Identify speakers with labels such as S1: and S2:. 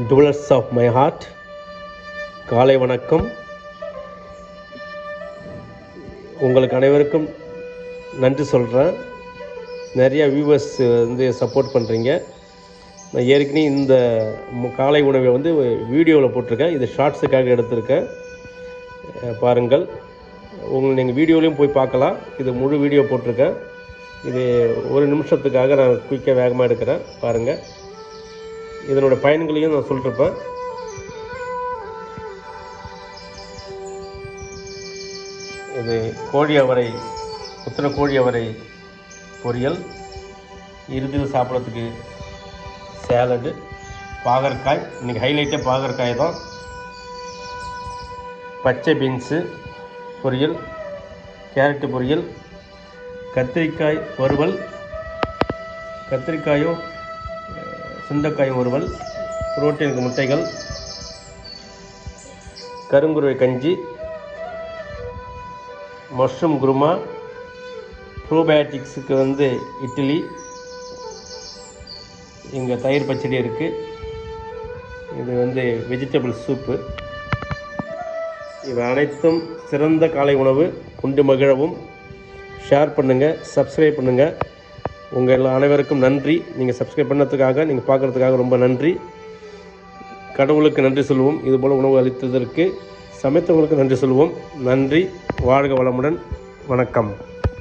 S1: Dwellers of my heart, காலை வணக்கம். உங்களுக்கு அனைவருக்கும் நன்றி சொல்கிறேன். நிறையா வியூவர்ஸ் சப்போர்ட் பண்ணுறீங்க. நான் ஏற்கனவே இந்த காலை உணவை வீடியோவில் போட்டிருக்கேன். இது ஷார்ட்ஸுக்காக எடுத்திருக்கேன், பாருங்கள். நீங்கள் வீடியோலையும் போய் பார்க்கலாம். இது முழு வீடியோ போட்டிருக்கேன். இது ஒரு நிமிஷத்துக்காக நான் குயிக்காக வேகமாக எடுக்கிறேன், பாருங்கள். இதனோட பயன்களையும் நான் சொல்லிருப்பேன். இது கோழி அவரை, புத்திர கோழி அவரை பொரியல், இறுதியில் சாப்பிட்றதுக்கு சேலடு, பாகற்காய். இன்றைக்கி ஹைலைட்டே பாகற்காய் தான். பச்சை பீன்ஸு பொரியல், கேரட்டு பொரியல், கத்திரிக்காய் வறுவல், கத்திரிக்காயும் சுண்டைக்காயும் வறுவல், புரோட்டீனுக்கு முட்டைகள், கருங்குருவை கஞ்சி, மஷ்ரூம் குருமா, ப்ரோபயோட்டிக்ஸுக்கு இட்லி, இங்கே தயிர் பச்சடி இருக்குது. இது வெஜிடபிள் சூப்பு. இவை அனைத்தும் சிறந்த காலை உணவு. உண்டு மகிழவும். ஷேர் பண்ணுங்கள், சப்ஸ்கிரைப் பண்ணுங்கள். உங்கள் அனைவருக்கும் நன்றி. நீங்கள் சப்ஸ்கிரைப் பண்ணதுக்காக, நீங்கள் பார்க்குறதுக்காக ரொம்ப நன்றி. கடவுளுக்கு நன்றி சொல்வோம். இதுபோல் உணவு அளித்ததற்கு சமைத்தவங்களுக்கு நன்றி சொல்வோம். நன்றி. வாழ்க வளமுடன். வணக்கம்.